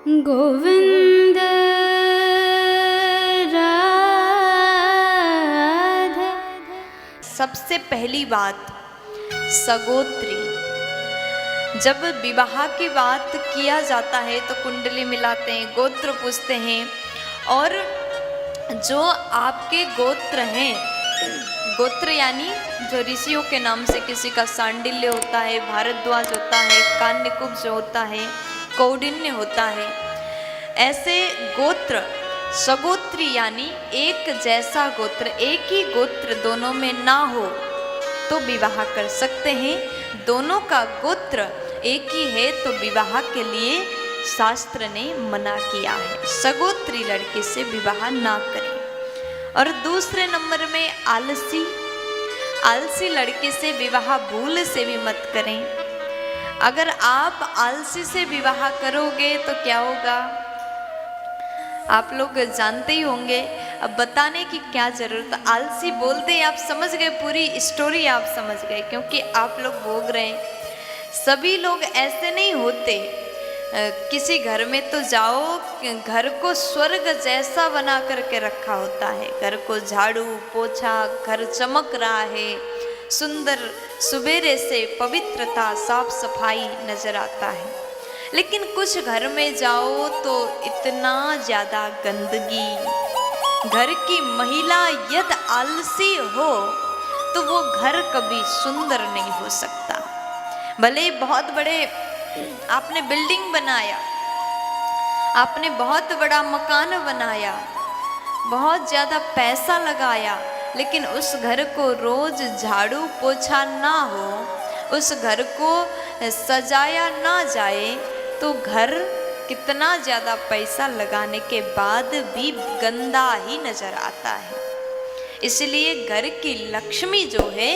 गोविंद राधा। सबसे पहली बात सगोत्री। जब विवाह की बात किया जाता है तो कुंडली मिलाते हैं, गोत्र पूछते हैं, और जो आपके गोत्र हैं, गोत्र यानी जो ऋषियों के नाम से किसी का सांडिल्य होता है, भारद्वाज होता है, कान्यकुब्ज होता है, कौंडिन्य होता है, ऐसे गोत्र सगोत्री यानी एक जैसा गोत्र, एक ही गोत्र दोनों में ना हो तो विवाह कर सकते हैं। दोनों का गोत्र एक ही है तो विवाह के लिए शास्त्र ने मना किया है, सगोत्री लड़के से विवाह ना करें। और दूसरे नंबर में आलसी, आलसी लड़के से विवाह भूल से भी मत करें। अगर आप आलसी से विवाह करोगे तो क्या होगा, आप लोग जानते ही होंगे, अब बताने की क्या जरूरत। आलसी बोलते ही आप समझ गए, पूरी स्टोरी आप समझ गए, क्योंकि आप लोग भोग रहे हैं। सभी लोग ऐसे नहीं होते। किसी घर में तो जाओ, घर को स्वर्ग जैसा बना करके रखा होता है, घर को झाड़ू पोछा, घर चमक रहा है, सुंदर सुबेरे से पवित्रता साफ सफाई नजर आता है। लेकिन कुछ घर में जाओ तो इतना ज़्यादा गंदगी। घर की महिला यदि आलसी हो तो वो घर कभी सुंदर नहीं हो सकता। भले बहुत बड़े आपने बिल्डिंग बनाया, आपने बहुत बड़ा मकान बनाया, बहुत ज़्यादा पैसा लगाया, लेकिन उस घर को रोज झाड़ू पोछा ना हो, उस घर को सजाया ना जाए तो घर कितना ज़्यादा पैसा लगाने के बाद भी गंदा ही नजर आता है। इसलिए घर की लक्ष्मी जो है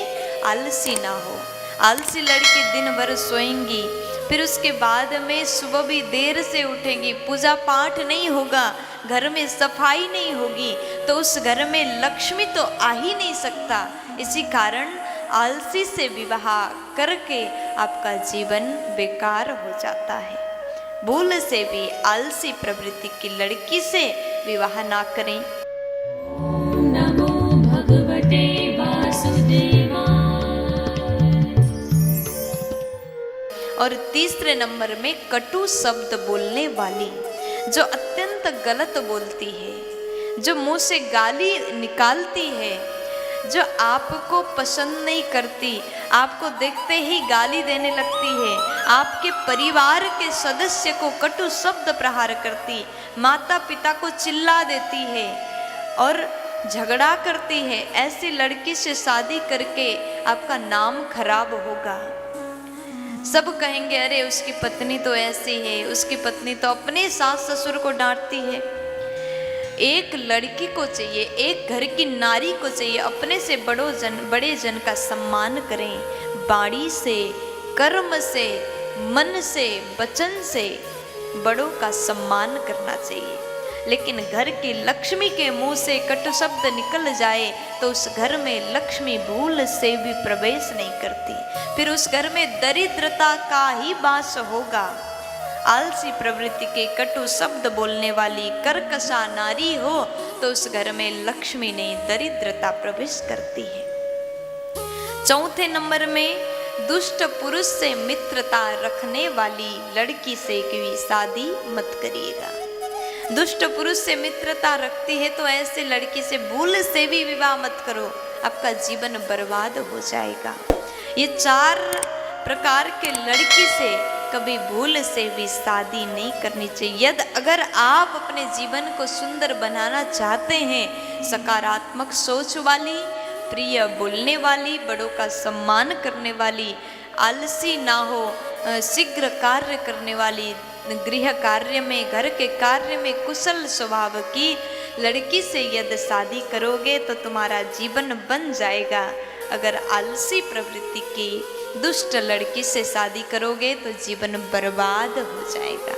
आलसी ना हो। आलसी लड़की दिन भर सोएंगी, फिर उसके बाद में सुबह भी देर से उठेंगी, पूजा पाठ नहीं होगा, घर में सफाई नहीं होगी, तो उस घर में लक्ष्मी तो आ ही नहीं सकता। इसी कारण आलसी से विवाह करके आपका जीवन बेकार हो जाता है। भूल से भी आलसी प्रवृत्ति की लड़की से विवाह ना करें। नमो भगवते वासुदेवाय। और तीसरे नंबर में कटु शब्द बोलने वाली, जो अत्यंत गलत बोलती है, जो मुंह से गाली निकालती है, जो आपको पसंद नहीं करती, आपको देखते ही गाली देने लगती है, आपके परिवार के सदस्य को कटु शब्द प्रहार करती, माता पिता को चिल्ला देती है और झगड़ा करती है, ऐसी लड़की से शादी करके आपका नाम खराब होगा। सब कहेंगे अरे उसकी पत्नी तो ऐसी है, उसकी पत्नी तो अपने सास ससुर को डांटती है। एक लड़की को चाहिए, एक घर की नारी को चाहिए, अपने से बड़े जन का सम्मान करें। वाणी से, कर्म से, मन से, वचन से बड़ों का सम्मान करना चाहिए। लेकिन घर की लक्ष्मी के मुंह से कटु शब्द निकल जाए तो उस घर में लक्ष्मी भूल से भी प्रवेश नहीं करती, फिर उस घर में दरिद्रता का ही वास होगा। आलसी प्रवृत्ति के कटु शब्द बोलने वाली कर्कशा नारी हो तो उस घर में लक्ष्मी नहीं, दरिद्रता प्रवेश करती है। चौथे नंबर में दुष्ट पुरुष से मित्रता रखने वाली लड़की से कभी शादी मत करिएगा। दुष्ट पुरुष से मित्रता रखती है तो ऐसे लड़की से भूल से भी विवाह मत करो, आपका जीवन बर्बाद हो जाएगा। ये 4 प्रकार के लड़की से कभी भूल से भी शादी नहीं करनी चाहिए। यदि अगर आप अपने जीवन को सुंदर बनाना चाहते हैं, सकारात्मक सोच वाली, प्रिय बोलने वाली, बड़ों का सम्मान करने वाली, आलसी ना हो, शीघ्र कार्य करने वाली, गृह कार्य में, घर के कार्य में कुशल स्वभाव की लड़की से यदि शादी करोगे तो तुम्हारा जीवन बन जाएगा। अगर आलसी प्रवृत्ति की दुष्ट लड़की से शादी करोगे तो जीवन बर्बाद हो जाएगा।